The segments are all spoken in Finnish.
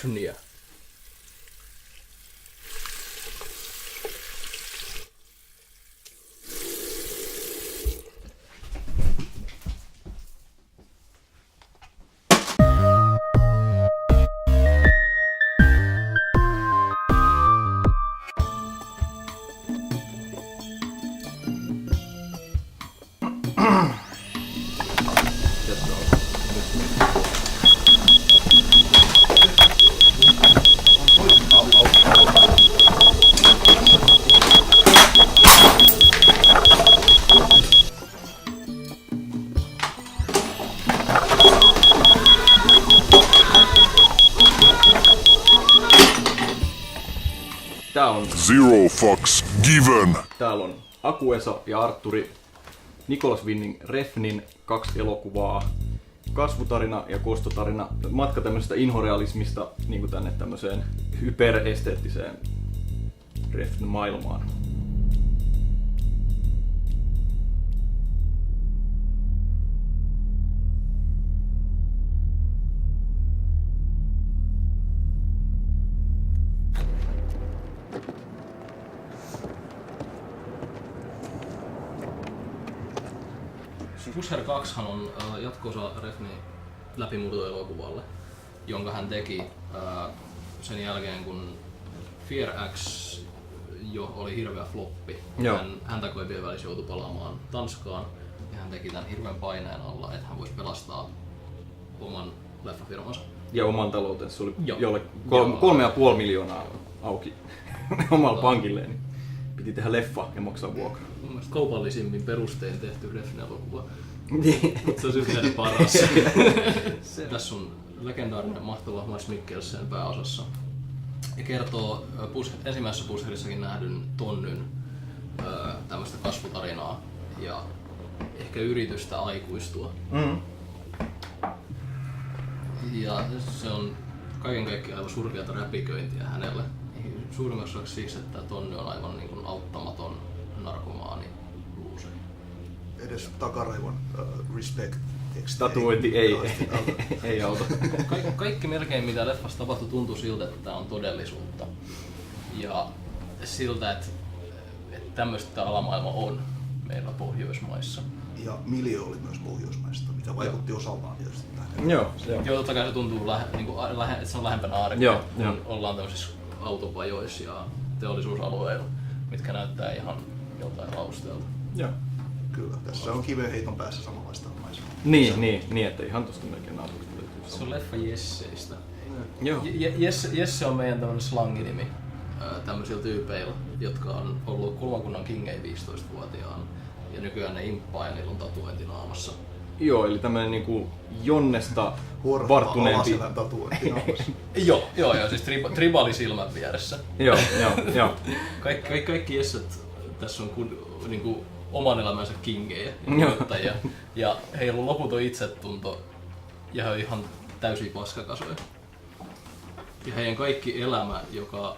Refniä. Tää on Zero fucks given. Täällä on Aku-Esa ja Artturi, Nicholas Winding Refnin 2 elokuvaa, kasvutarina ja kostotarina, matka tämmöisestä inhorealismista niin kuin tänne tämmöiseen hyperesteettiseen Refn-maailmaan. Pusher 2 on jatko-osa Refnin läpimurtoelokuvalle, jonka hän teki sen jälkeen, kun Fear X jo oli hirveä floppi. Hän takoipien välissä joutui palaamaan Tanskaan ja hän teki tämän hirveän paineen alla, että hän voisi pelastaa oman leffafirmansa. Ja oman taloutensa, se oli jolle 3,5 miljoonaa auki omalla pankilleen. Niin piti tehdä leffa ja maksaa vuokra. Mun mielestä kaupallisimmin perustein tehty Refn-elokuva. Se on silti paras. Tässä on legendaarinen mahtava Mads Mikkelsen pääosassa. Ja kertoo ensimmäisessä Pusherissakin nähdyn Tonnyn tämmöistä kasvutarinaa ja ehkä yritystä aikuistua. Ja se on kaiken kaikkiaan aivan surkeata räpiköintiä hänelle. Suurimmaksi osaksi siksi, että Tonny on aivan niin kuin auttamaton narkomaani luuseri. Edes takaraivon respect teksti. Tatuointi ei auta. Kaikki melkein mitä leffassa tapahtui tuntuu siltä, että tämä on todellisuutta. Ja siltä, että tämmöistä alamaailma on meillä Pohjoismaissa. Ja Miljo oli myös Pohjoismaista, mikä vaikutti osaltaan tietysti tähän. Joo, totta kai se tuntuu, että se on lähempänä arkea, kun ollaan tämmöisissä autopajoissa ja teollisuusalueilla, mitkä näyttää ihan joltain lausteelta. Joo. Kyllä, tässä on kivenheiton päässä samanlaista maisemaa. Niin, että ihan tosta melkein naapurista löytyy. Se on leffa Jesseistä. Joo. Jesse on meidän tämmönen slanginimi tämmöisillä tyypeillä, jotka on ollut kulmakunnan kingei 15-vuotiaana ja nykyään ne imppaa ja niillä on tatuointi naamassa. Joo, eli tämmönen niinku Jonnesta varttuneempi. Alaselän tatuointi naamassa. Joo, siis tribali silmän vieressä. Joo. Kaikki Jesset tässä on niinku oman elämänsä kingejä ja heillä on loputon itsetunto ja he on ihan täysiä paskakasoja. Ja heidän kaikki elämä, joka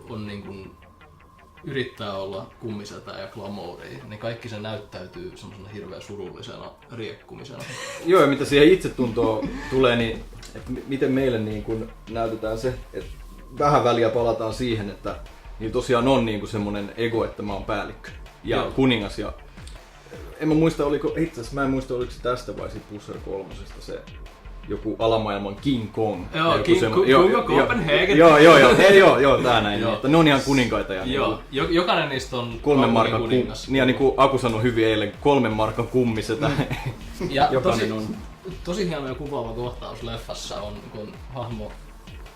on niin kuin, yrittää olla kummisetä ja glamouria, niin kaikki se näyttäytyy semmoisena hirveän surullisena riekkumisena. Joo, ja mitä siihen itsetuntoon tulee, niin että miten meille niin kuin näytetään se, että vähän väliä palataan siihen, että niin tosiaan on niin kuin semmoinen ego, että mä oon päällikkö ja kuningas. Ja en mä muista, oliko se tästä vai sit Pusher 3:sta se joku alamaailman King Kong. Joo, King Kong Copenhagen. Joo, tää näin. Että ne on ihan kuninkaita. Ja joo, jokainen niistä on 3 markan kuningas. Niin kuin Aku sanoi hyvin eilen, 3 markan kummisetä. Ja tosi hieno ja kuvaava kohtaus leffassa on, kun hahmo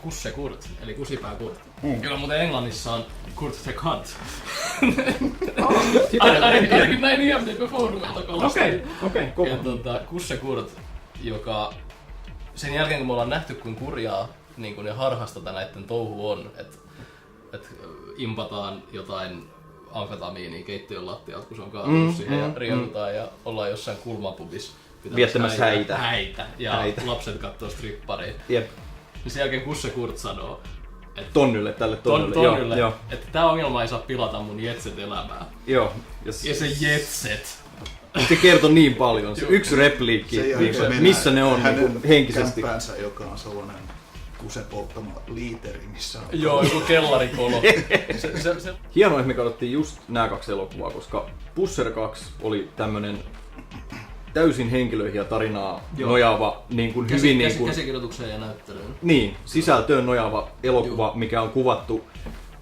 Kusse Kurt, eli Kusipää Kurt, joka muuten englannissa on Kurt the Cunt. Ainakin näin IMDb-foorumilta kolastin. Okei. Kusse Kurt, joka sen jälkeen kun me ollaan nähty kuin kurjaa niin kun ja harhasta näiden touhu on, että impataan jotain amfetamiinia keittiön lattialta, kun se on kaatunut siihen ja riennutaan ja ollaan jossain kulmapubissa viettämässä häitä. Ja lapset katsoo stripparia. Jep. Niin sen jälkeen Kusse Kurt sanoo, että Tonnylle, että tää ongelma ei saa pilata mun jetset-elämää. Joo. Ja se jetset. Se kertoo niin paljon. Se yksi repliikki, missä ne on hänen henkisesti. kämppäänsä, joka on sellainen Kusen polttama liiteri, missä on... Joo, joku kellarikolo. se... Hienoa, että me katsottiin just nämä 2 elokuvaa, koska Pusher 2 oli tämmönen täysin henkilöihin ja tarinaa nojaava, niin kuin hyvin niin kuin... Käsikirjoitukseen ja näyttelyyn. Niin, sisältöön nojaava elokuva, mikä on kuvattu,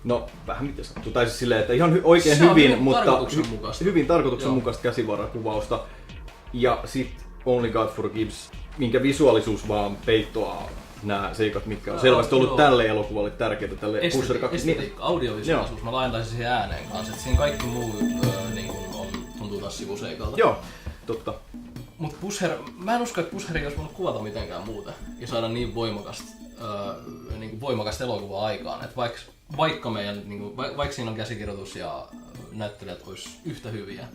no vähän miten sanottu, tai siis silleen, että ihan oikein se hyvin, mutta hyvin Joo. tarkoituksenmukaista käsivarakuvausta. Ja sit Only God Forgives, minkä visuaalisuus vaan peittoaa nämä seikat, mitkä on selvästi ollut tälle elokuvalle tärkeitä, tälle Pusher 2. Estetiikka, audiovisuaalisuus, mä laajentaisin siihen ääneen kanssa, että siinä kaikki muu niin kuin tuntuu taas sivuseikalta. Joo, totta. Mut Pusher, mä en usko, että Pusheri olisi voinut kuvata mitenkään muuta ja saada niin voimakasta elokuvaa aikaan, että vaikka meidän, niin kuin, vaikka siinä on käsikirjoitus ja näyttelijät olisi yhtä hyviä,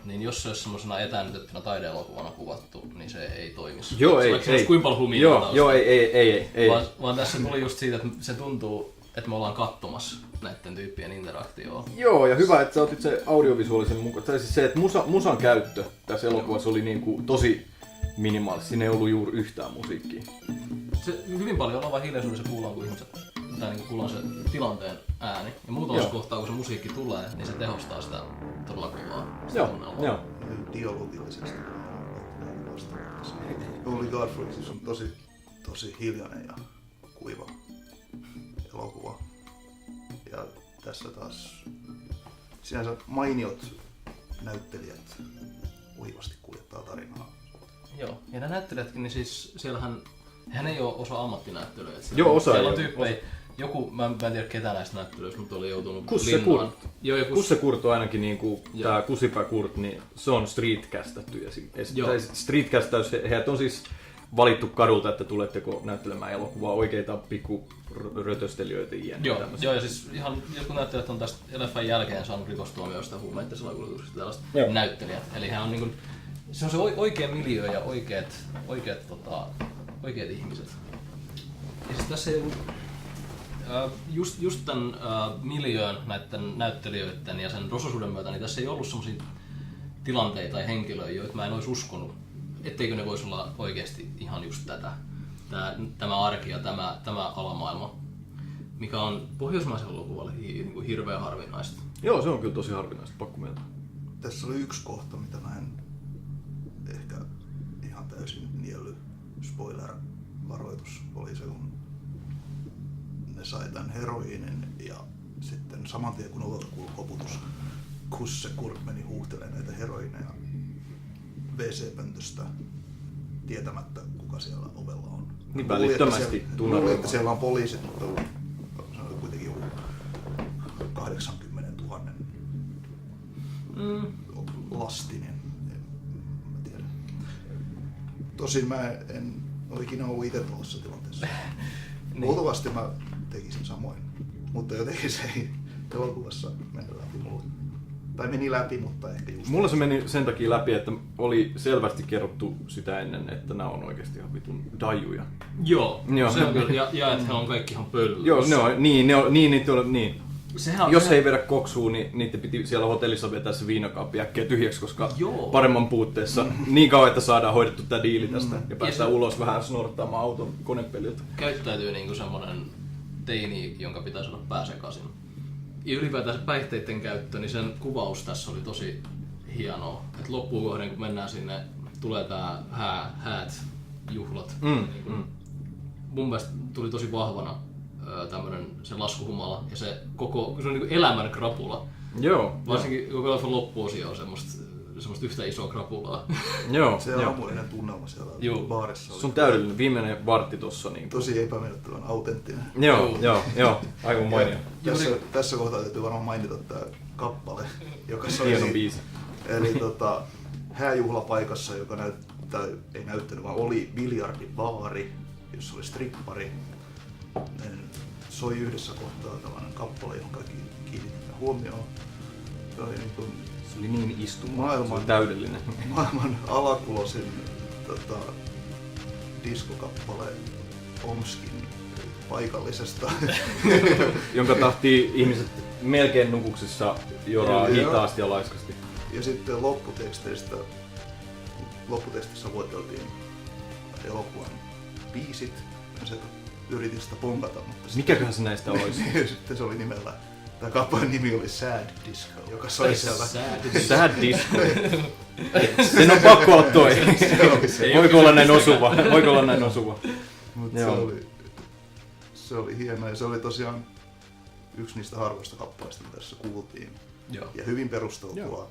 niin jos se olisi semmoisena etäännytettynä taideelokuvana kuvattu, niin se ei toimisi. Joo, ei. Se olisi kuinka paljon humia Joo, ei. Vaan tässä tuli just siitä, että se tuntuu, että me ollaan katsomassa näiden tyyppien interaktioa. Joo, ja hyvä, että sä otit se audiovisuaalisen mukaan. Tai siis se, että musan käyttö tässä elokuvassa oli niinku tosi minimaalista. Siinä ei ollut juuri yhtään musiikkia. Se hyvin paljon ollaan vaan hiljaisuudessa kuullaan, kun ihmiset, tai niin kuullaan se tilanteen ääni. Ja muutamassa kohtaa, kun se musiikki tulee, niin se tehostaa sitä todella kovaa. Joo. Dialogillisesti. Only God Forgives on tosi hiljainen ja kuiva elokuva. Ja tässä taas sinänsä mainiot näyttelijät oivasti kuljettaa tarinaa. Joo, ja nämä näyttelijätkin, niin siis hän ei ole osa ammattinäyttelyä. Joo, osa siellä ei on tyyppejä, joku, mä en tiedä ketä näistä näyttelyistä, mutta oli joutunut Kusse linnaan. Kusse Kurt on ainakin niinku, tää Kusipää Kurt, niin se on streetcastattu. Streetcastaus, heidät on siis valittu kadulta, että tuletteko näyttelemään elokuvaa oikeita pikku rötöstelijöitä jne. Joo, ja siis ihan jotkut näyttelijät on tästä leffan jälkeen saanut rikostuomioista huumeiden salakuljetuksesta tällaista näyttelijät. Eli hän on niinku, se on se oikea miljöö ja oikeat ihmiset. Ja siis tässä ei ollut just tämän miljöön näiden näyttelijöiden ja sen rososuuden myötä, niin tässä ei ollut semmosia tilanteita tai henkilöitä, joita mä en olisi uskonut, etteikö ne voisi olla oikeasti ihan just tätä. Tämä arki ja tämä alamaailma, mikä on pohjoismaisen elokuvalle niin hirveän harvinaista. Joo, se on kyllä tosi harvinaista, pakko myöntää. Tässä oli yksi kohta, mitä mä en ehkä ihan täysin nielly. Spoiler-varoitus oli se, kun ne sai tän heroiinin ja sitten saman tien kun ovelta kuului koputus, Kusse Kurt meni huuhtelemaan näitä heroineja WC-pöntöstä tietämättä kuka siellä ovella on. Niin välittömästi tunnelma. Että siellä on poliisit, mutta se on kuitenkin joku 80 000 lastinen. En tiedä. Tosin mä en ole ikinä ollut itse tuollaisessa tilanteessa. Niin. Luultavasti mä tekisin samoin, mutta jotenkin se ei elokuvassa mene läpi mulle. Tai meni läpi, mutta ehkä just... Mulla se meni sen takia läpi, että oli selvästi kerrottu sitä ennen, että nämä on oikeasti ihan vitun dajuja. Joo. Se on kyllä, ja että he on kaikki ihan pöllössä. Joo, niin. Jos he ei vedä koksuun, niin niiden piti siellä hotellissa vetää se viinakaappi äkkiä tyhjäksi, koska paremman puutteessa niin kauan, että saadaan hoidettu tää diili tästä ja päästään ulos vähän snorttaamaan auton konepeliltä. Käyttäytyy niinku semmonen teini, jonka pitäisi olla pääsekaisin. Ja ylipäätään se päihteiden käyttö, niin sen kuvaus tässä oli tosi hienoa. Et loppuun kohden, kun mennään sinne, tulee tää häät, juhlat. Mun mielestä tuli tosi vahvana tämmönen se laskuhumala ja se se on niinku elämän krapula. Joo. Varsinkin koko leffan loppuosio on semmoista yhtä isoa krapulaa. Joo. Se aamullinen tunnelma siellä baarissa. Se on täydellinen viimeinen vartti tossa. Niin tosi epämiellyttävän autenttinen. Joo. Aivan mainio. Tässä kohtaa täytyy varmaan mainita tää kappale, joka soi. Hieno biisi. Eli hääjuhlapaikassa, joka ei näyttänyt, vaan oli biljardibaari, jossa oli strippari. Soi yhdessä kohtaa tällainen kappale, johon kaikki kiinnitetään huomioon. Se oli niin istuma, se oli täydellinen. Maailman alakulosin diskokappale Omskin paikallisesta. Jonka tahtii ihmiset melkein nukuksissa joraa hitaasti ja laiskasti. Ja sitten lopputeksteissä lueteltiin elokuvan biisit. Se yritin sitä pompata, mutta Mikäköhän se näistä olisi? sitten se oli nimellä, tämä kappaleen nimi oli Sad Disco, joka soi siellä. Sad Disco. Sen on pakko olla toi. Voiko olla näin osuva? Mutta se oli hieno ja se oli tosiaan yksi niistä harvoista kappaleista, mitä tässä kuultiin. Joo. Ja hyvin perusteltua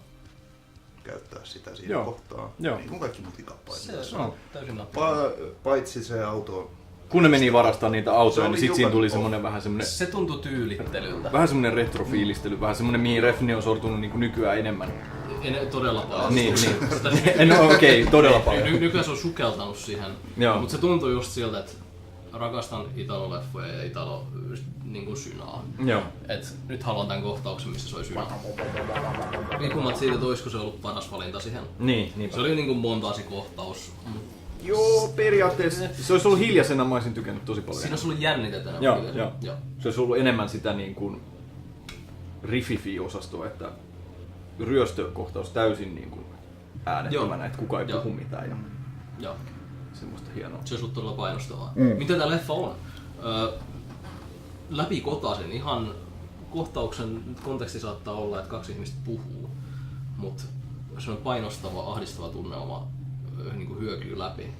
käyttää sitä siinä kohtaa. Niin kuin kaikki muutkin kappaleet. Se on täysin nappaa. Paitsi se auto. Kun ne meni varastamaan niitä autoja, niin sit siinä tuli semmonen vähän semmonen... Se tuntui tyylittelyltä. Vähän semmonen retrofiilistely, vähän semmonen mihin Refni on sortunut niinku nykyään enemmän. Todella paljon. Niin. No okei, todella paljon. Nykyään se on sukeltanut siihen, mutta se tuntuu just siltä, että rakastan Italo-leffoja ja Italo niinku synaa. Joo. Et nyt haluan tän kohtauksen, missä soi synaa. Riippumat siitä, että olisiko se ollut paras valinta siihen. Niin. Se oli niinku montaasi kohtaus. Joo, periaatteessa. Se olisi ollut hiljaisena, mä olisin tykännyt tosi paljon. Siinä olisi ollut jännitetönä. Joo. Se olisi ollut enemmän sitä niin kuin riffifi-osastoa, että ryöstökohtaus täysin niin kuin äänettömänä, että kukaan ei puhu mitään. Joo. Semmoista hienoa. Se olisi ollut todella painostavaa. Mitä tää leffa on? Läpikotaisen ihan kohtauksen konteksti saattaa olla, että kaksi ihmistä puhuu, mutta se on painostava, ahdistava tunnelma niin kuin hyökyy läpi.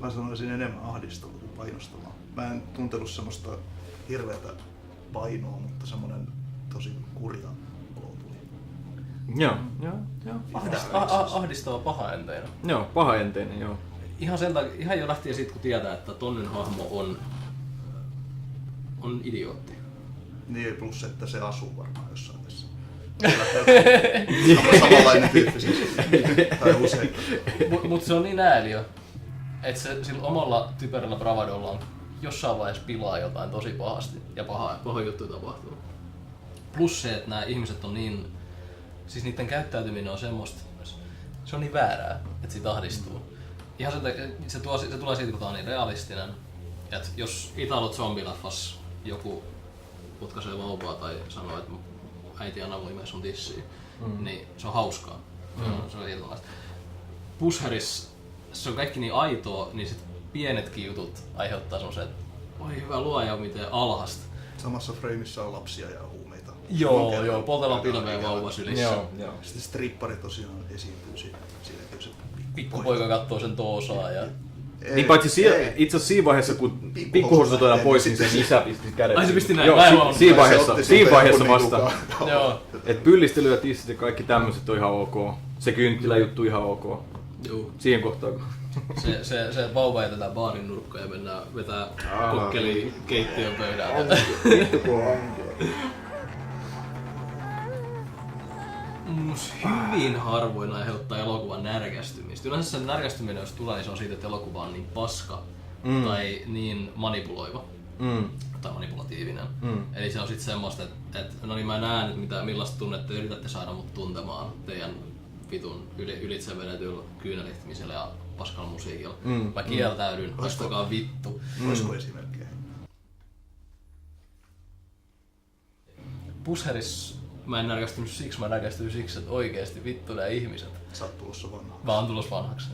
Mä sanoisin enemmän ahdistava kuin painostavaa. Mä en tuntenut semmoista hirveätä painoa, mutta semmoinen tosi kurja olo tuli. Joo. Ahdistava pahaenteinen. Joo, pahaenteinen, joo. Ihan jo lähtien siitä, kun tietää, että Tonnen hahmo on idiootti. Niin, plus että se asuu varmaan jossain tässä. Samanlainen tyyppi siis. Tai usein. Mut se on niin ääliö, että se sillä omalla typerällä bravadollaan jossain vaiheessa pilaa jotain tosi pahasti ja paha juttu tapahtuu. Plus se, että nämä ihmiset on niin, siis niiden käyttäytyminen on semmoista, se on niin väärää, että siitä ahdistuu. Ihan se tulee siitä, kun tää on niin realistinen, että jos Italo-zombileffas joku putkaisee vauvaa tai sanoo, että äiti anna mulle sun tissiin, niin se on hauskaa. Se on irtolaista. Pusheris, se on kaikki niin aitoa, niin sit pienetkin jutut aiheuttaa semmoisen, että oi hyvä luoja, miten alhasta. Samassa frameissa on lapsia ja huumeita. Joo, poltellaan pilveä vauva sylissä. Joo. Sitten strippari tosiaan esiintyy siinä kun se Pikkupoika kattoo sen toosaa ja... Niin paitsi itse asiassa siinä vaiheessa, kun pikkuhousut otetaan pois, niin sen isä pisti kädet. Ai se pisti näin? Joo, siinä vaiheessa vasta. Joo. Et pyllistely ja tissit ja kaikki tämmöiset on ihan ok. Se kynttiläjuttu ihan ok. Joo. Siihen kohtaan kun... Se vauva jätetään baarin nurkkaan ja mennään vetää kokkeli keittiön pöydältä. Hyvin harvoin aiheuttaa elokuvan närkästymistä. Yleensä sen närkästyminen, jos tulee, niin se on siitä, että elokuva on niin paska tai niin manipuloiva tai manipulatiivinen. Eli se on sitten semmoista, että no niin mä näen, että millaista tunnetta yritätte saada mut tuntemaan teidän vitun ylitse vedetyllä kyynelihtimisellä ja paskalla musiikilla. Mä kieltäydyn, haistakaa vittu. Olisiko esimerkkejä? Pusheris mä en närkästynyt siksi, mä närkästyin siksi, että oikeesti vittu nää ihmiset. Sä oot tulossa vanhaksi. Mä oon tulossa vanhaksi.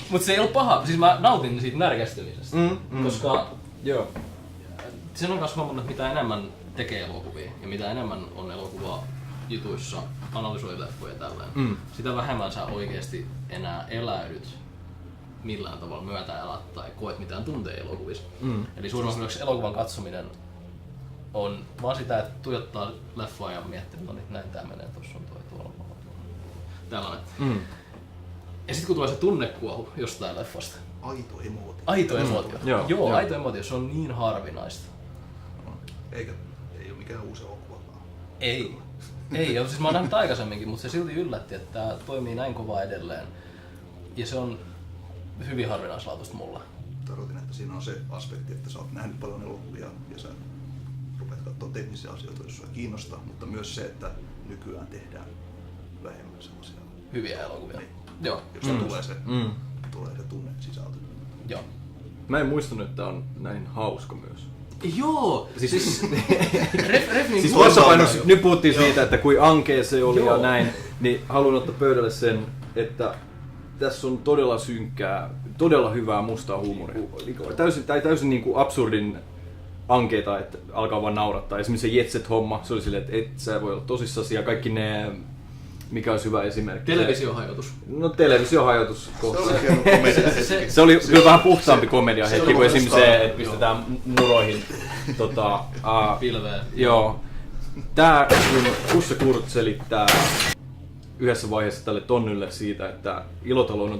Mut se ei ollut paha, siis mä nautin siitä närkästymisestä. Koska sen on kanssa huomannut, että mitä enemmän tekee elokuvia ja mitä enemmän on elokuvaa jutuissa, analysoi leffoja ja tälleen, sitä vähemmän sä oikeesti enää eläydyt millään tavalla myötäelät tai koet mitään tunteja elokuvissa. Eli suurimman elokuvan katsominen on vaan sitä, että tuijottaa leffaa ja miettii, että no niin, näin tää menee, tossa on tuolla tällainen. Ja sit kun tulee se tunnekuohu jostain leffasta. Aito emootio. Aito emootio. Joo. Aito emootio, se on niin harvinaista. Ei oo mikään uusi elokuva vaan. Ei, siis mä oon nähnyt aikaisemminkin, mutta se silti yllätti, että tää toimii näin kovaa edelleen. Ja se on hyvin harvinaislaatuista mulla. Tarkoitin, että siinä on se aspekti, että sä oot nähnyt paljon elokuvia ja sä rupeat katsoa teknisiä asioita, jos sua kiinnostaa, mutta myös se, että nykyään tehdään vähemmän sellaisia hyviä elokuvia. Niin. Joo. Jossa tulee se tunne sisältö. Joo. Mä en muistanut, että tää on näin hauska myös. Joo! Siis siis vastapainoksi, nyt puhuttiin siitä, että kuin ankea se oli ja näin, niin haluan ottaa pöydälle sen, että tässä on todella synkkää, todella hyvää mustaa huumoria. Täysin niin kuin absurdin ankeita, että alkaa vaan naurattaa. Esimerkiksi se Jetset-homma, se oli silleen, että et sä voi olla tosissasi ja kaikki ne, mikä olisi hyvä esimerkki. Televisiohajoitus. No televisiohajoitus. Se oli kyllä vähän puhtaampi komedia hetki kuin esimerkiksi se, että pistetään muroihin pilveen. Joo. Tää, kun Kusse Kurt selittää yhdessä vaiheessa tälle Tonnylle siitä, että Ilotaloon on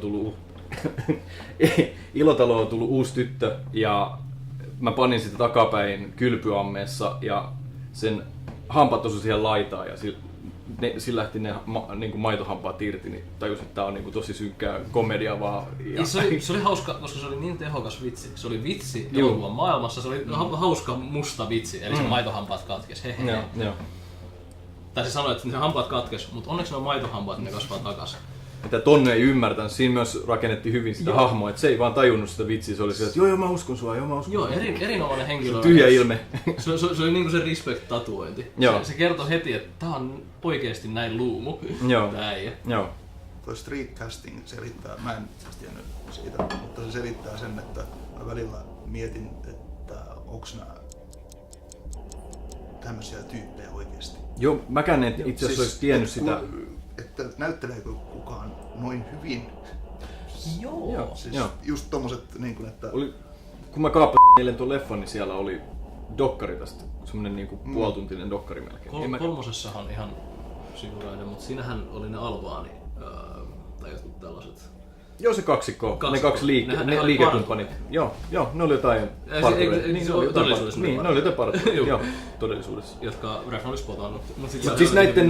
tullut uusi tyttö ja mä panin sitä takapäin kylpyammeessa ja sen hampaat osui siihen laitaan ja sillä lähti ne niinku maitohampaat irti, niin tajusin, että tää on niinku tosi synkkää komedia vaan. Ja... Se oli hauska, koska se oli niin tehokas vitsi. Se oli vitsi elokuvan maailmassa, se oli hauska musta vitsi, eli se maitohampaat katkes. Joo. Tai se sanoi, että ne hampaat katkes, mutta onneksi ne on maitohampaat, ne kasvaa takas. Mitä Tonne ei ymmärtänyt, siinä myös rakennettiin hyvin sitä hahmoa, että se ei vaan tajunnut sitä vitsiä, se oli se, että joo mä uskon sua, Joo, erinomainen henkilö. Tyhjä ilme. Se oli niinku se respect-tatuointi. Se kertoi heti, että tää on oikeesti näin luumu. Tää äijä. Joo. Toi streetcasting selittää, mä en itse tiennyt siitä, mutta se selittää sen, että mä välillä mietin, että onks nää tämmösiä tyyppejä oikeesti. Joo, mäkään en itse asiassa olisi tiennyt sitä. Että näytteleekö kukaan noin hyvin? Joo. Siis just tommoset niin että... Kun mä kaappasin eilen tuon leffan, niin siellä oli dokkari tästä. Semmonen niinku puolituntinen dokkari melkein. Kolmosessahan ihan sivurainen, mutta siinähän oli ne Albaani tai jotkut tällaiset. Joo, se kaksikko. Ne kaksi liikekumppanit. Joo, ne oli jotain partureita. Ne oli jotain partureita. Joo, todellisuudessa. Jotka Rafn oli spotannut. Mutta siis näitten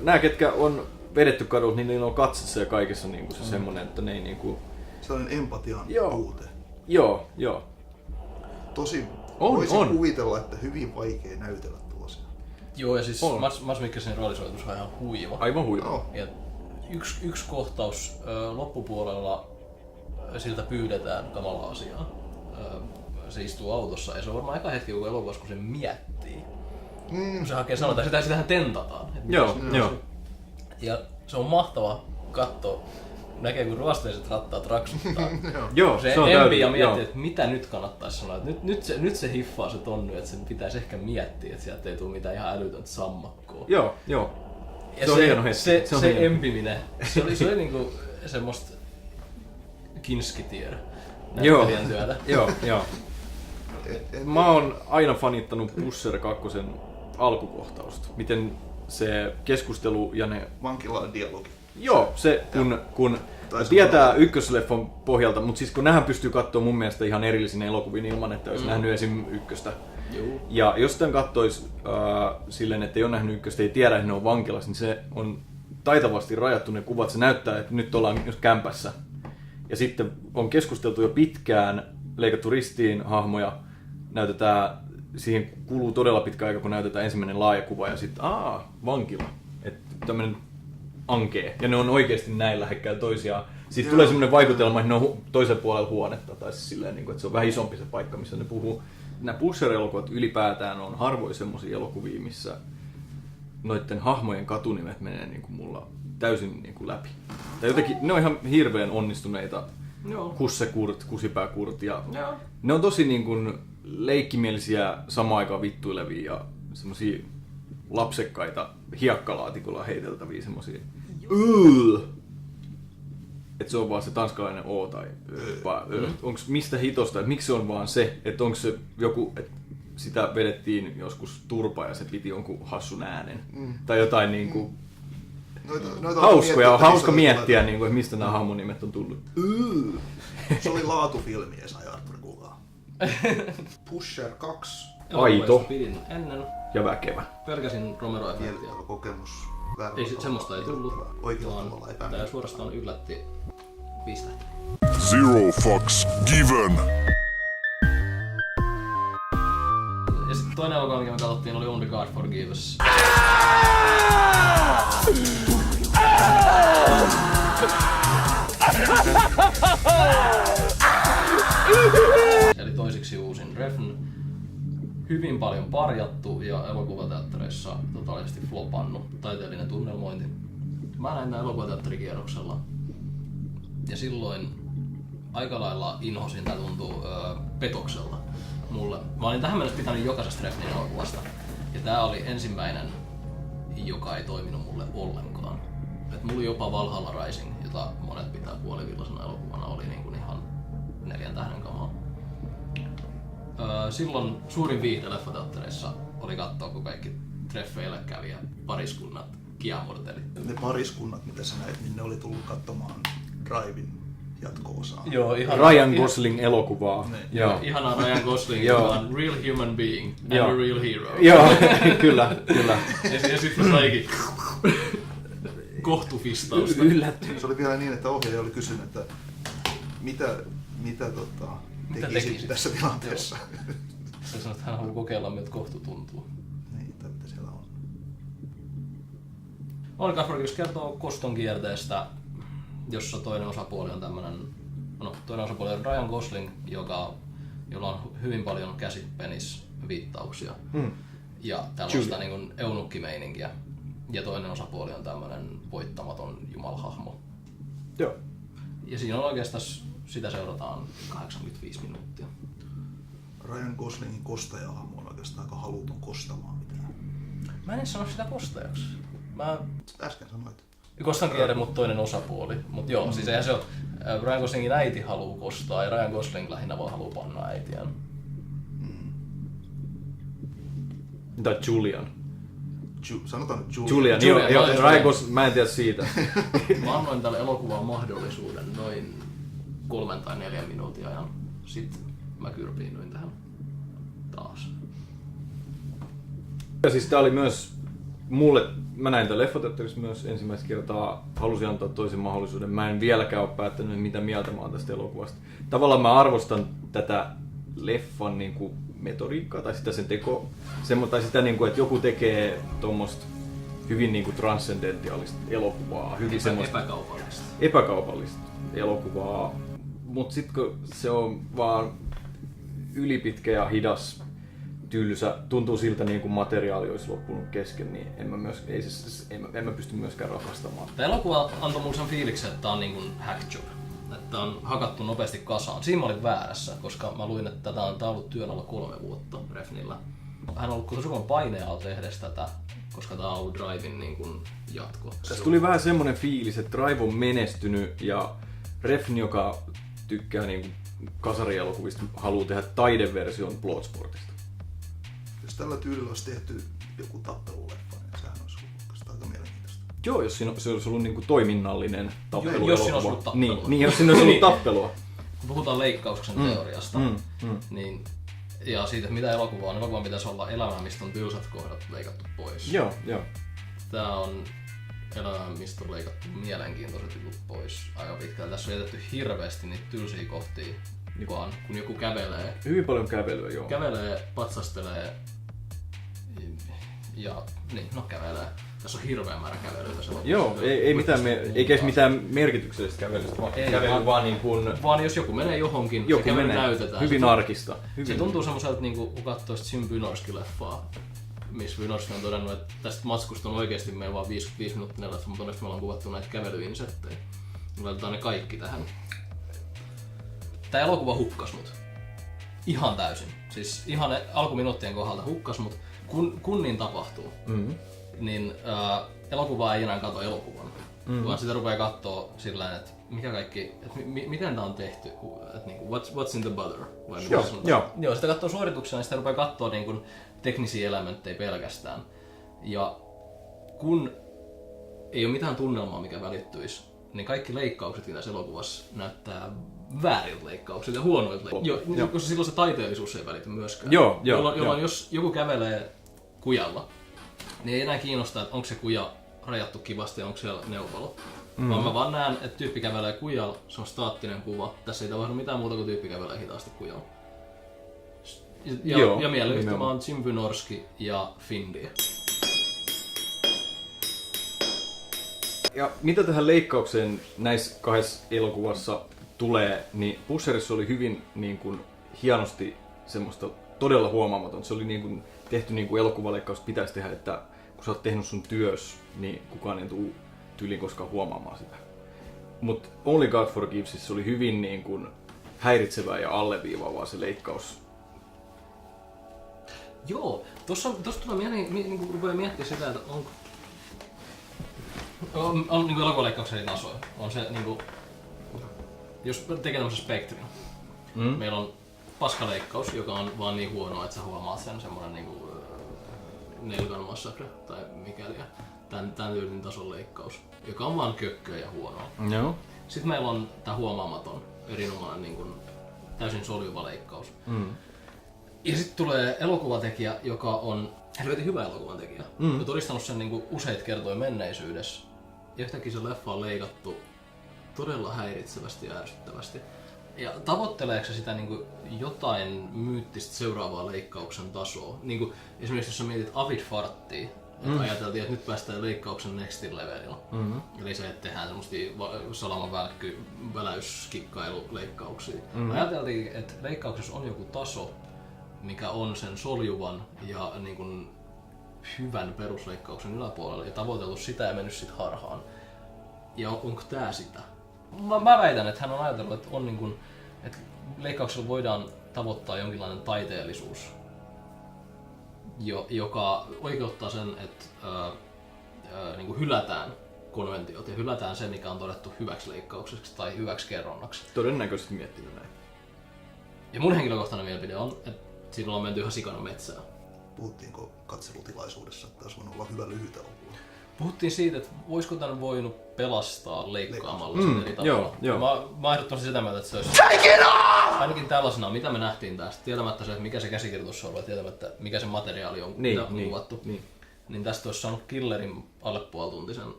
nää ketkä on vedetty kadulta, niin niillä on katsessa ja kaikessa niinku se semmonen, että ne ei niinku... Sellainen empatian puute. Joo. Tosi voisin kuvitella, että hyvin vaikea näytellä tuollaisia. Joo, ja siis Mads Mikkelsenin roolisuoritus on ihan huiva. Aivan huiva. Ja yksi kohtaus loppupuolella siltä pyydetään kamalaa asiaa. Se istuu autossa ja se on varmaan eka hetki kun elokuvassa, kun se miettii. Kun se hakee sanotaan, sitähän tentataan. Joo. Ja se on mahtava katsoa, näkee kun ruosteiset rattaat raksuttaa. Joo, se empii ja miettii, että mitä nyt kannattaisi sanoa. Nyt se hiffaa se Tonny, että sen pitäisi ehkä miettiä, että sieltä ei tule mitään ihan älytöntä sammakkoa. Joo. Ja se empiminen, se oli niinku semmoista Kinski-tier näyttelijän työtä. Joo. Mä oon aina fanittanut Pusher 2 alkukohtausta. Miten se keskustelu ja ne... Vankilaan dialogi. Joo, se kun tietää ykkösleffon pohjalta, mutta siis kun nähän pystyy katsoa mun mielestä ihan erillisin elokuvin ilman, että olisi nähnyt esim. Ykköstä. Juu. Ja jos tämän katsoisi silleen, että ei ole nähnyt ykköstä, ei tiedä, että ne on vankilassa, niin se on taitavasti rajattu ne kuvat. Se näyttää, että nyt ollaan kämpässä. Ja sitten on keskusteltu jo pitkään, leikattu ristiin hahmoja, näytetään, siihen kuluu todella pitkä aika, kun näytetään ensimmäinen laajakuva ja sitten vankila. Että tämmönen ankee. Ja ne on oikeasti näin lähekkäin toisiaan. Siitä tulee semmoinen vaikutelma, että ne on toisella puolella huonetta. Tai siis silleen, että se on vähän isompi se paikka, missä ne puhuu. Nämä Pusher-elokuvat ylipäätään on harvoin semmoisia elokuvia, missä noiden hahmojen katunimet menee niin kuin mulla täysin niin kuin läpi. Tai jotenkin, ne on ihan hirveän onnistuneita. Kusse Kurt, Kusipää Kurt. Ja ne on tosi niin kuin leikkimielisiä, samaan aikaan vittuilevia ja semmosia lapsekkaita hiekkalaatikolla heiteltäviä semmosia. Että se on vaan se tanskalainen O tai onks mistä hitosta, että miksi se on vaan se, että onko se joku, että sitä vedettiin joskus turpa ja se piti jonkun hassun äänen. Tai jotain niinku hauska miettiä niinku, että mistä nämä hahmonimet on tullut. Se oli laatufilmi, Esa ja Arturi, kuulkaa. Pusher 2. Aito. Pidin ennen. Ja väkevä. Pelkäsin Romero-efektiä. Kokemus. Ei, semmoista ei tullut. Oikealla tavalla epämääräistä. Tää suorastaan yllätti 5 tähteä. Zero fucks given. Ja sitten toinen elokuva, mikä me katsottiin, oli Only God Forgives. Eli toisiksi uusin Refn. Hyvin paljon parjattu ja elokuvateattereissa totaalisesti flopannut taiteellinen tunnelmointi. Mä näin tämän elokuvateatterikierroksella Ja silloin aika lailla inhosin, tää tuntuu petokselta mulle. Mä olin tähän mennessä pitänyt jokaisesta Refnin elokuvasta. Ja tää oli ensimmäinen, joka ei toiminut mulle ollenkaan. Et mulla jopa Valhalla Rising, jota monet pitää puolivillaisena elokuvana, oli niin kuin ihan 4 tähden kamaa. Silloin suurin viihde leffateattereissa oli katsoa, kun kaikki treffeille kävi ja pariskunnat kiamurteli. Ne pariskunnat, mitä sä näit, niin ne oli tullut katsomaan Driven jatko-osaa. Joo, Ryan Gosling elokuvaa. Joo. Ihanaa Ryan Gosling, joka on real human being and a real hero. Joo, kyllä. Ja sitten kaikki kohtufistausta. Yllätty. Se oli vielä niin, että ohjaaja oli kysynyt, että mitä tekisit tässä tilanteessa. Se sanoi, että hän haluaa kokeilla, miltä kohtu tuntuu. Niin, tai mitä siellä on. Monica Fergus kertoo koston kierteestä, jossa toinen osapuoli on Ryan Gosling, jolla on hyvin paljon käsipenisviittauksia. Ja tällaista niin kuin eunukkimeininkiä. Ja toinen osapuoli on tämmönen voittamaton jumalhahmo. Joo. Ja siinä on oikeastaan, sitä seurataan 85 minuuttia. Ryan Goslingin kostaja-hahmo on oikeastaan aika haluton kostamaan mitään. Mä en sano sitä kostajaksi. Äsken sanoit. Kostan kierre, mutta toinen osapuoli. Mut joo, siis eihän se ole. Ryan Goslingin äiti haluu kostaa ja Ryan Gosling lähinnä vaan haluu panna äitiään. Tai Julian. Sanotaan nyt Julian. Joo, Ryan Gosling, mä en tiedä siitä. Mä annoin tälle elokuvaan mahdollisuuden noin 3 tai 4 minuutin ajan. Sitten mä kyrpiinnyin tähän taas. Ja siis tää oli myös mulle, mä näin tämän leffateatterissa myös ensimmäistä kertaa, halusin antaa toisen mahdollisuuden. Mä en vieläkään ole päättänyt, mitä mieltä mä oon tästä elokuvasta. Tavallaan mä arvostan tätä leffan niin kuin metodiikkaa tai sitä sen teko, tai sitä niin kuin, että joku tekee tuommoista hyvin niin kuin transcendentiaalista elokuvaa, hyvin semmoista epäkaupallista elokuvaa, mutta sitten kun se on vaan ylipitkä ja hidas, tylsä, tuntuu siltä niin kuin materiaali olisi loppunut kesken, niin en mä pysty myöskään rakastamaan. Tämä elokuva antoi mulle sen fiiliksen, että tämä on niin kuin hack job. Että on hakattu nopeasti kasaan. Siinä mä olin väärässä, koska mä luin, että tämä on ollut työn alla 3 vuotta Refnillä. Hän on ollut tosi paljon paineella tehdä tätä, koska tämä on ollut Driven niin kuin jatko. Tässä tuli vähän semmoinen fiilis, että Drive on menestynyt ja Refn, joka tykkää niin kuin kasarielokuvista, haluaa tehdä taideversion Bloodsportista. Jos tällä tyylillä olisi tehty joku tappeluleffa, niin sehän olisi ollut aika mielenkiintoista. Joo, jos se olisi ollut niin kuin toiminnallinen tappeluelokuva. Jos siinä olisi ollut tappelua. Niin, jos siinä olisi ollut tappelua. Kun puhutaan leikkauksen teoriasta, niin, ja siitä, että mitä elokuva on, elokuvan pitäisi olla elämä, mistä on tylsät kohdat leikattu pois. Joo. Tää on elämä, mistä on leikattu mielenkiintoiset jutut pois aika pitkään. Tässä on jätetty hirveästi niitä tylsiä kohtia, vaan kun joku kävelee. Hyvin paljon kävelyä, joo. Kävelee, patsastelee ja kävelee. Tässä on hirveä määrä kävelyä tässä loppuun. Joo, eikä mitään merkityksellistä kävelystä, vaan niin kuin... Vaan jos joku menee johonkin, se kävely näytetään. Hyvin arkista. Se tuntuu semmoiselta, niin kun katsoo Jim Wynorski-leffaa, missä Wynorski on todennut, että tästä matskusta on oikeasti meillä vaan 55 minuuttia, mutta onneksi me ollaan kuvattu näitä kävelyinsettejä. Me laitetaan ne kaikki tähän. Tää elokuva hukkas mut. Ihan täysin. Siis ihan alkuminuuttien kohdalta hukkas mut. Kun niin tapahtuu, niin elokuvaa ei enää katso elokuvan. Vaan sitä rupeaa kattoo sillä että mikä kaikki, että miten tää on tehty, että niinku, what's in the butter? Joo, sitä katsoo suorituksena ja sitä rupeaa kattoo niinku teknisiä elementtejä pelkästään. Ja kun ei ole mitään tunnelmaa, mikä välittyisi, niin kaikki leikkaukset tässä elokuvassa näyttää vääriltä leikkauksilta ja huonoilta leikkauksilta. Koska silloin se taiteellisuus ei välity myöskään. Jolloin jos joku kävelee kujalla, niin ei enää kiinnosta, että onko se kuja rajattu kivasti ja onko siellä neuvolo. Vaan mä vaan näen, että tyyppi kävelee kujalla, se on staattinen kuva. Tässä ei tapahdu mitään muuta kuin tyyppi kävelee hitaasti kujalla. Ja mieleyhtymä on Jim Wynorski ja Findia. Ja mitä tähän leikkaukseen näissä 2 elokuvassa tulee, niin Pusherissa oli hyvin niin kuin, hienosti semmoista todella huomaamatonta. Se oli niin kuin, tehty niin kuin elokuvaleikkaus pitäisi tehdä, että kun sä oot tehnyt sun työs, niin kukaan ei tule tyyliin koskaan huomaamaan sitä. Mut Only God Forgives oli hyvin niin kuin häiritsevää ja alleviivaavaa se leikkaus. Joo, tossa tulee mieleen, niin rupeaa miettimään sitä, että on niin elokuvaleikkauksen eri tasoja. On se niinku, jos tekee tämmösen spektrin. Meillä on paskaleikkaus, joka on vaan niin huono, että sä huomaat sen semmonen niinku Nail Gun Massacre tai mikäli. Tän tyylinen tason leikkaus, joka on vaan kökköä ja huonoa. Joo. Sitten meillä on tää huomaamaton, erinomainen niin kuin, täysin soljuva leikkaus. Ja sitten tulee elokuvatekijä, joka on helvetin hyvä elokuvatekijä. Ja todistanut sen niin kuin, useita kertoja menneisyydessä. Ja yhtäkkiä se leffa on leikattu todella häiritsevästi ja ärsyttävästi. Ja tavoitteleeko se sitä niin kuin, jotain myyttistä seuraavaa leikkauksen tasoa? Niin kuin, esimerkiksi jos sä mietit Avid Farttia, että ajateltiin, että nyt päästään leikkauksen nextin levelillä. Eli se, että tehdään semmoista salaman väläyskikkailuleikkauksia. Ajateltiin, että leikkauksessa on joku taso, mikä on sen soljuvan ja niin kuin, hyvän perusleikkauksen yläpuolella ja tavoiteltu sitä ja mennyt sit harhaan. Ja onko tää sitä? Mä väitän, että hän on ajatellut, että, on niin kuin, että leikkauksella voidaan tavoittaa jonkinlainen taiteellisuus, joka oikeuttaa sen, että niin kuin hylätään konventiot ja hylätään se, mikä on todettu hyväksi leikkaukseksi tai hyväksi kerronnaksi. Todennäköisesti miettinyt näin. Ja mun henkilökohtainen mielipide on, että siinä on menty ihan sikana metsään. Puhuttiinko katselutilaisuudessa, että olisi voinut olla hyvä lyhyt elokuva? Puhuttiin siitä, että voisiko tämän voinut pelastaa leikkaamalla sen eri tavalla. Joo. Mä ehdottomasti sitä mieltä, että se olisi ainakin tällaisena, mitä me nähtiin tästä, tietämättä se, että mikä se käsikirjoitus on, tietämättä mikä se materiaali on, mitä on kuvattu, niin tästä olisi saanut killerin alle puolituntisen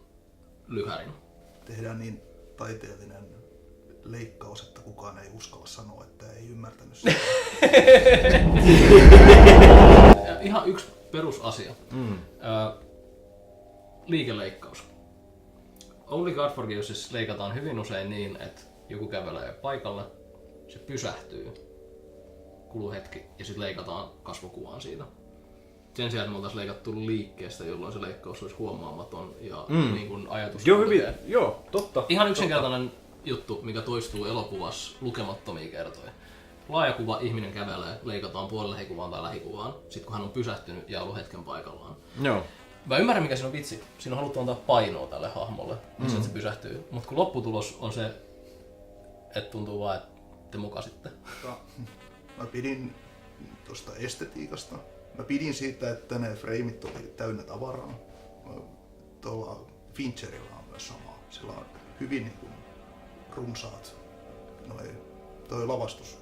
lyhärin. Tehdään niin taiteellinen leikkaus, että kukaan ei uskalla sanoa, että ei ymmärtänyt sitä. Ihan yksi perusasia. Liikeleikkaus. Only God Forgives leikataan hyvin usein niin, että joku kävelee paikalle, se pysähtyy, kuluu hetki ja sitten leikataan kasvokuvaan siitä. Sen sijaan, että me oltaisiin leikattu liikkeestä, jolloin se leikkaus olisi huomaamaton ja niin kuin ajatus. Joo, totta. Ihan yksinkertainen juttu, mikä toistuu elokuvassa lukemattomia kertoja. Laajakuva, ihminen kävelee, leikataan puolilähikuvaan tai lähikuvaan, sit kun hän on pysähtynyt ja ollut hetken paikallaan. Joo. Mä ymmärrän mikä siinä on vitsi. Siinä on haluttu antaa painoa tälle hahmolle, että se pysähtyy. Mutta kun lopputulos on se, että tuntuu vaan, että te mukasitte. Mä pidin tuosta estetiikasta. Mä pidin siitä, että ne freimit oli täynnä tavaraa. Tuolla Fincherillä on myös sama. Sillä on hyvin niin kuin, runsaat toi lavastus.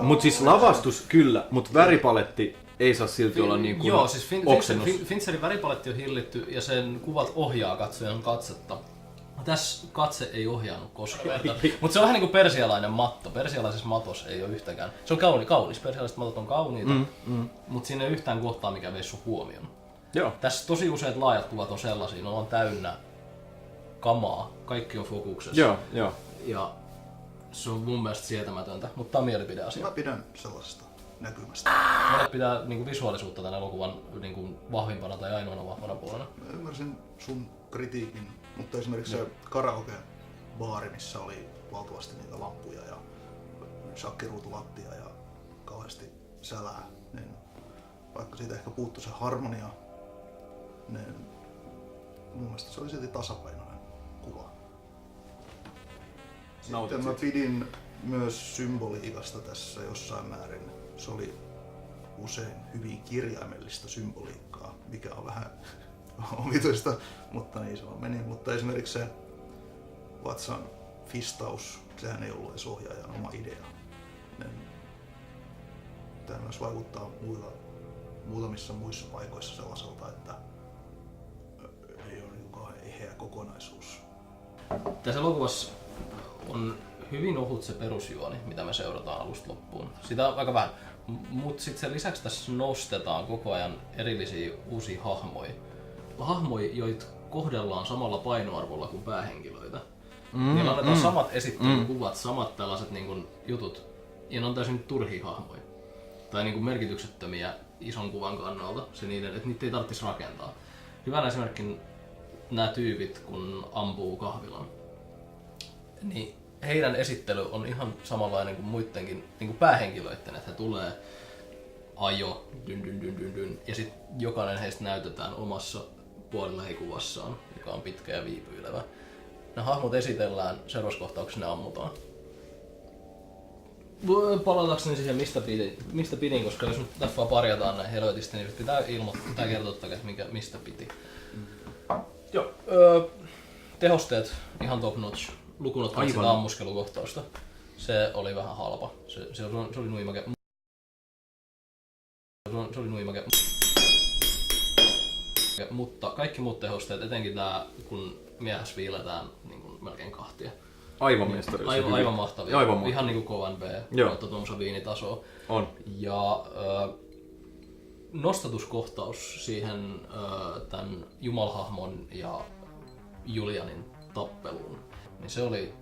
Mut siis lavastus kyllä, mut väripaletti ei saa silti olla niin kuin joo, siis oksennus. Fincherin väripaletti on hillitty ja sen kuvat ohjaa katsojan katsetta. Tässä katse ei ohjaannut koskaan. Mutta se on vähän niin kuin persialainen matto. Persialaisessa matossa ei ole yhtäkään. Se on kaunis. Persialaiset matot on kauniita, mutta siinä ei ole yhtään kohtaa, mikä veisi sun huomion. Joo. Tässä tosi useat laajat kuvat on sellaisia, ne on täynnä kamaa. Kaikki on fokuksessa. Joo. Ja se on mun mielestä sietämätöntä, mutta tämä on mielipideasia. Mä pidän sellaisesta näkymästä. Monet pitää niin kuin visuaalisuutta tämän elokuvan niin kuin vahvimpana tai ainoana vahvana puolena. Mä ymmärsin sun kritiikin, mutta esimerkiksi se karaoke-baari, missä oli valtavasti niitä lampuja ja shakkiruutulattia ja kauheasti sälää, niin vaikka siitä ehkä puuttui se harmonia, niin mun mielestä se oli silti tasapainoinen kuva. Sitten mä pidin myös symboliikasta tässä jossain määrin. Se oli usein hyvin kirjaimellista symboliikkaa, mikä on vähän omituista, mutta niin se on meni. Mutta esimerkiksi se vatsan fistaus, sehän ei ollut edes ohjaajan oma idea. Tämä myös vaikuttaa muutamissa muissa paikoissa sellaiselta, että ei ole kauhean eheä kokonaisuus. Tässä elokuvassa on hyvin ohut se perusjuoni, mitä me seurataan alusta loppuun. Sitä on aika vähän. Mutta sitten sen lisäksi tässä nostetaan koko ajan erillisiä uusia hahmoja. Hahmoja, joita kohdellaan samalla painoarvolla kuin päähenkilöitä. Niillä annetaan samat esittelykuvat, samat tällaiset niin kun, jutut. Ja ne on täysin turhia hahmoja. Tai niin kun, merkityksettömiä ison kuvan kannalta. Se niiden, että niitä ei tarvitsisi rakentaa. Hyvänä esimerkkinä nämä tyypit, kun ampuu kahvilan. niin heidän esittely on ihan samanlainen kuin muidenkin niin päähenkilöiden, että he tulee ajo, dyn, ja sitten jokainen heistä näytetään omassa puolilähikuvassaan, joka on pitkä ja viipyilevä. Ne hahmot esitellään, seuraavassa kohtauksessa ne ammutaan. Palatakseni siihen mistä pidin, koska jos nyt leffaa parjataan näin helvetisti, niin pitää kertoa, että mistä piti. Joo. Tehosteet ihan top notch, lukuun ottamatta sitä ammuskelukohtausta. Se oli vähän halpa. Se oli nuimake. Se oli nuimake. Mutta kaikki muut tehosteet, etenkin tää, kun miehäs viiletään niin kuin melkein kahtia. Aivan mestari. Aivan mahtavia. Aivan ihan niinku KNB, kautta Tom Savini-tasoa. On. Ja nostatuskohtaus siihen tämän Jumalhahmon ja Julianin tappeluun, niin se oli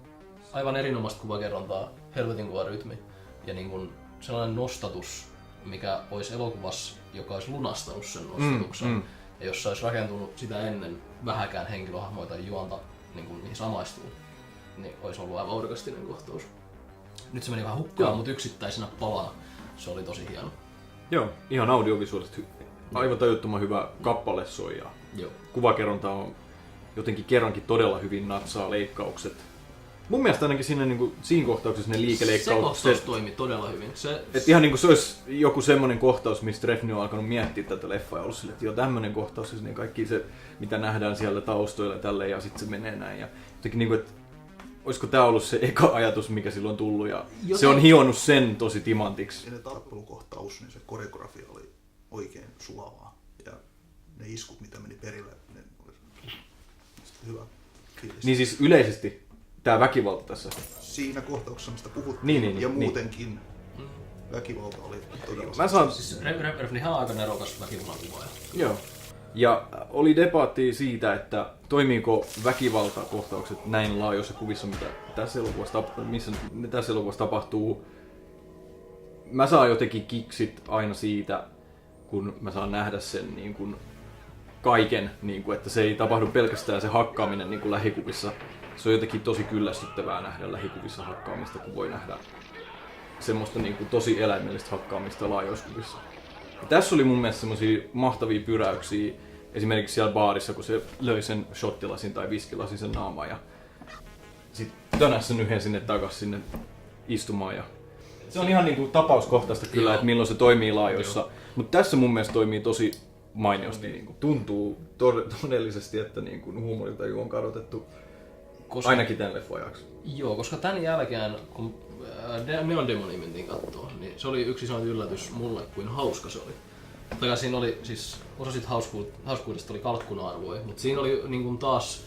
aivan erinomaista kuvakerrontaa, helvetin kova rytmi ja niin kun sellainen nostatus, mikä olisi elokuvassa, joka olisi lunastanut sen nostatuksen ja jossa olisi rakentunut sitä ennen vähäkään henkilöhahmoja tai juonta, niin kun niihin samaistuu, niin olisi ollut aivan orkastinen kohtaus. Nyt se meni vähän hukkaan, mutta yksittäisenä palana se oli tosi hieno. Joo, ihan audiovisuaalisesti aivan tajuttoman hyvä kappale soi ja kuvakerronta on jotenkin kerrankin todella hyvin natsaa leikkaukset. Mun mielestä ainakin siinä kohtauksessa ne liikeleikkaukset... Se kohtaus toimi todella hyvin. Että ihan niinku se olisi joku semmonen kohtaus, mistä Refni on alkanut miettiä tätä leffaa ja ollut silleen, että joo tämmönen kohtaus, niin kaikki se mitä nähdään siellä taustoilla ja tälleen ja sitten se menee näin. Ja jotenkin niinku, että olisiko tää ollut se eka ajatus, mikä silloin on tullut ja se on hionnut sen tosi timantiksi. Siinä tappelukohtaus, niin se koreografia oli oikein sulavaa ja ne iskut, mitä meni perille, ne oli hyvä fiilis. Niin siis yleisesti tää väkivalta tässä. Siinä kohtauksessa, mistä puhuttiin ja muutenkin väkivalta oli todella... Mä saan... Siis Refnihan on aika nerokas väkivaltakuvaaja. Joo. Ja oli debaattia siitä, että toimiiko väkivaltakohtaukset näin laajoissa kuvissa, mitä tässä elokuvassa tapahtuu. Mä saan jotenkin kiksit aina siitä, kun mä saan nähdä sen niin kuin kaiken, niin kuin, että se ei tapahdu pelkästään se hakkaaminen niin kuin lähikuvissa. Se on jotenkin tosi kyllästyttävää nähdä lähikuvissa hakkaamista, kun voi nähdä semmoista niin kuin tosi eläimellistä hakkaamista laajoissa kuvissa. Ja tässä oli mun mielestä semmosia mahtavia pyräyksiä, esimerkiksi siellä baarissa, kun se löi sen shottilasin tai viskilasin sen naamaan ja sit tönäs sen yhden sinne takas sinne istumaan. Ja se on ihan niinku tapauskohtaista kyllä, että milloin se toimii laajoissa, mutta tässä mun mielestä toimii tosi mainiosti. Niinku, tuntuu todellisesti, että niinku huumorintaju on kadotettu ainakin tämän leffan ajaksi. Joo, koska tämän jälkeen, kun Neon Demonia mentiin katsoa, niin se oli yksi sellainen yllätys mulle, kuin hauska se oli. Tai siinä oli siis, osa siitä hauskuudesta oli kalkkuna-arvoja, mutta siinä oli niin kuin taas...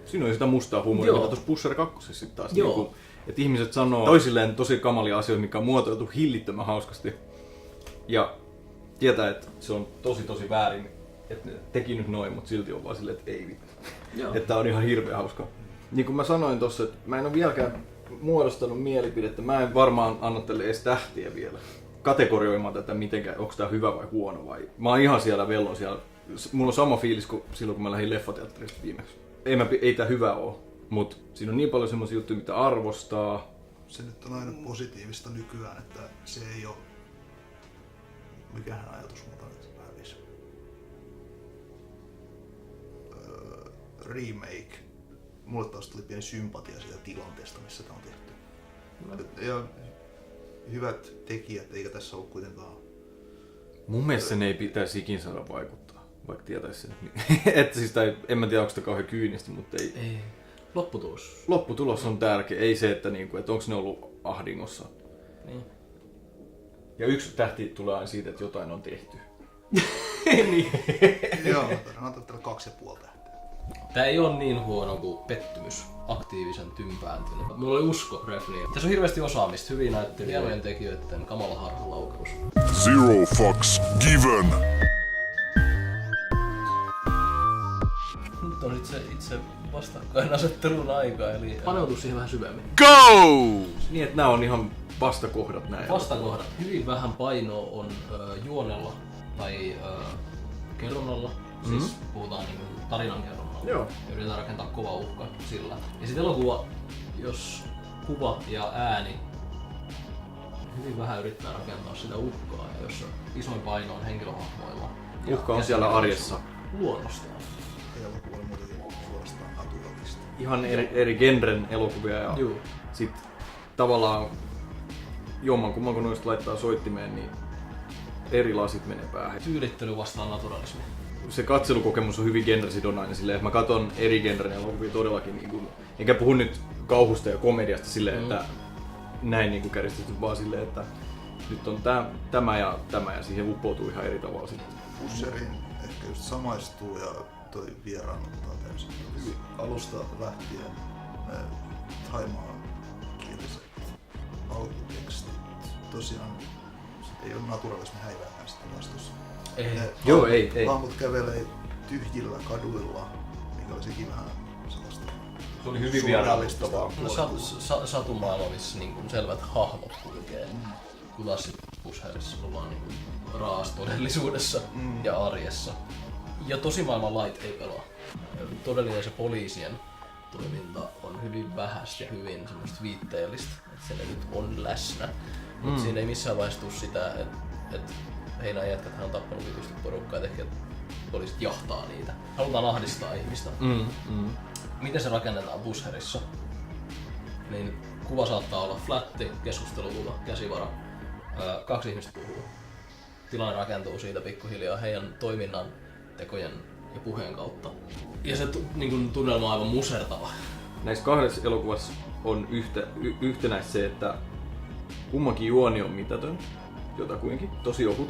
Siinä oli sitä mustaa huumoria, mitä tuossa Pusher 2 sitten taas. Niin kuin, että ihmiset sanoo toisilleen tosi kamalia asioita, mikä on muotoiltu hillittömän hauskasti. Ja tietää, että se on tosi väärin, että ne teki nyt noin, mutta silti on vaan silleen, että ei vittu. Että on ihan hirveän hauska. Niin kuin mä sanoin tossa, että mä en ole vieläkään muodostanut mielipidettä. Mä en varmaan anna tälle edes tähtiä vielä kategorioimaan tätä mitenkään, onko tää hyvä vai huono vai... Mä oon ihan siellä vellon siellä. Mulla on sama fiilis kuin silloin, kun mä lähdin leffateatterista viimeksi. Ei tää hyvä oo, mut siinä on niin paljon semmosia juttuja, mitä arvostaa. Se nyt on aina positiivista nykyään, että se ei oo... Mikähän ajatus muuta nyt hävisi? Remake. Mulle taas tuli pieni sympatia siitä tilanteesta, missä tää on tehty. Ja hyvät tekijät, eikä tässä ole kuitenkaan... Mun mielestä sen ei pitäisi ikin saada vaikuttaa, vaikka tietäisi sen. Että siis, en mä tiedä, onko sitä kauhean kyynistä, mutta ei. Lopputulos. Lopputulos on tärkeä, ei se, että onko ne ollut ahdingossa. Niin. Ja yksi tähti tulee aina siitä, että jotain on tehty. Niin. Joo, mä antaa tällä 2,5 tähteä. Tää ei ole niin huono kuin pettymys aktiivisen tympääntyneen. Mulla oli usko Refniin. Tässä on hirveästi osaamista, hyviä näyttelijöitä, hienojen tekijöiden kamala harhalaukaus. Zero fucks given. Nyt on itse vastakkainasettelun aika, eli paneutu siihen vähän syvemmin. Go! Niin, että nämä on ihan vastakohdat näin. Vastakohdat. Hyvin vähän painoa on juonella tai kerronnalla. Siis puhutaan niin tarinan kerronnalla. Joo. Ja yritetään rakentaa kova uhka sillä. Ja sitten elokuva jos kuva ja ääni hyvin vähän yrittää rakentaa sitä uhkaa, ja jos isoin paino on henkilöhahmoilla. Uhka on siellä arjessa. Luonnostaan. Elokuva on muutenkin suorastaan naturalista. Ihan eri genren elokuvia ja Juu. sit tavallaan jommankumman kun noista laittaa soittimeen, niin eri lasit menee päähän. Tyylittely vastaan naturalismi. Se katselukokemus on hyvin genresidonnainen silleen, että mä katson eri genren elokuvia todellakin niin kuin, enkä puhu nyt kauhusta ja komediasta silleen, että näin niin kuin kärjistetty, vaan silleen, että nyt on tämä ja siihen uppoutuu ihan eri tavalla sitten. Pusherin ehkä just samaistuu ja toi vieraannuttaa täysin. Hyvin alusta lähtien ne thaimaankieliset alkutekstit. Tosiaan ei ole naturalismi häiväämään sitä vastuussa. Ei. Joo, ei. Hahmot kävelee tyhjillä kaduilla, mikä oli sekin vähän sellaista. Se oli hyvin vieraannuttavaa. No, satumaailma, missä niin selvät hahmot kulkee. Kun taas sit Pusherissa ollaan niin raas todellisuudessa ja arjessa. Ja tosimaailman lait ei pelaa. Todellinen se poliisien toiminta on hyvin vähäistä ja hyvin semmoista viitteellistä, että se nyt on läsnä. Mutta siinä ei missään vaiheessa tule sitä, että hei nää jätkät on tappanut vitusti porukkaa, että ehkä poliisit jahtaa niitä. Halutaan ahdistaa ihmistä. Miten se rakennetaan Pusherissa? Niin kuva saattaa olla flatti, keskustelukuva, käsivara. 2 ihmistä puhuu. Tilanne rakentuu siitä pikkuhiljaa heidän toiminnan, tekojen ja puheen kautta. Ja se niin tunnelma on aivan musertava. Näissä 2 elokuvassa on yhtenäistä se, että kummankin juoni on mitätön, jotakuinkin, tosi ohut.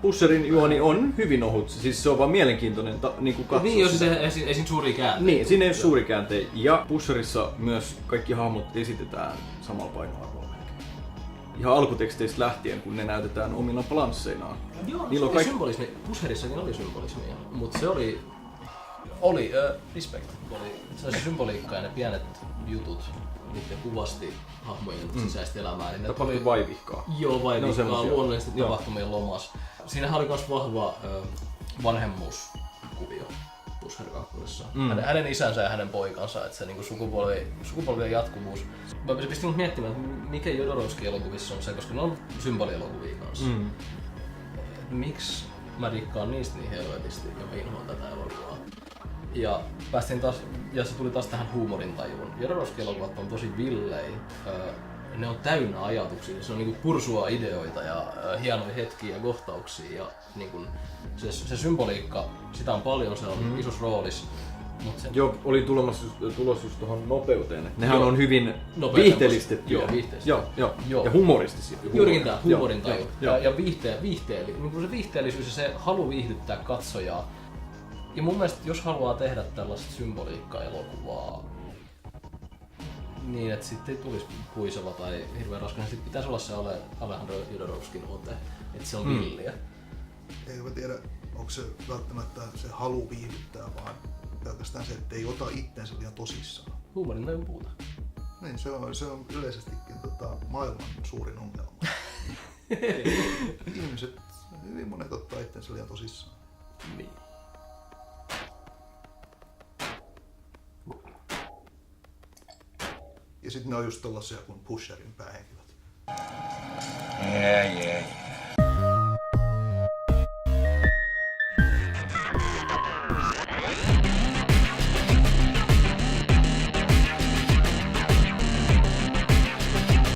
Pusherin juoni on hyvin ohut, siis se on vaan mielenkiintoinen niin katsoa. Niin, jos ei siinä suuria käänteitä. Niin, siinä ei ole suuri käänteitä. Ja Pusherissa myös kaikki hahmot esitetään samalla painoarvolla. Ihan alkuteksteistä lähtien, kun ne näytetään omilla balansseinaan. Joo, niillä on symbolismi. Pusherissakin oli symbolismia, mutta se oli respect. Oli se symboliikka ja ne pienet jutut, mitkä kuvasti hahmojen sisäistä elämää. Niin tapahtui vaivihkaa. Joo, vaivihkaa, luonnollisesti tapahtumien lomas. Siinähän oli myös vahva vanhemmuuskuvio Pusher 2. Hänen isänsä ja hänen poikansa, että se niinku sukupolvien jatkuvuus. Mä pistin mut miettimään, että mikä Jodorowskin elokuvissa on se, koska ne on symbolielokuvia kanssa. Miksi mä rikkaan niistä niin helvetisti ja mä inhoan tätä elokuvaa. Ja päästiin taas, ja se tuli taas tähän huumorintajuun. Jodorowskin elokuvat on tosi villei. Ne on täynnä ajatuksia, se on niinku pursua ideoita ja hienoja hetkiä ja kohtauksia ja niinku se symboliikka, sitä on paljon, se on isossa roolissa. Joo, oli tulos just tuohon nopeuteen. Nehän on hyvin viihteellistettyjä. Joo. Ja humoristisia. Juurikin tää huumorintaju. Ja se viihteellisyys ja se halu viihdyttää katsojaa. Ja mun mielestä jos haluaa tehdä tällaista symboliikka-elokuvaa, niin että sitten ei tulisi puisella tai hirveän raskana, sitten pitäisi olla se Alejandro Jodorowskin ote, että se on villiä. Eikä mä tiedä, onko se välttämättä se halu viihdyttää, vaan pelkästään se, että ei ota itsensä liian tosissaan. Huumorintajun puuta. Niin, se on yleisestikin maailman suurin ongelma. Ihmiset, hyvin monet ottaa itsensä liian tosissaan. Niin. Ja sitten ne on just tollasia kuin Pusherin päähenkilöt. Yeah.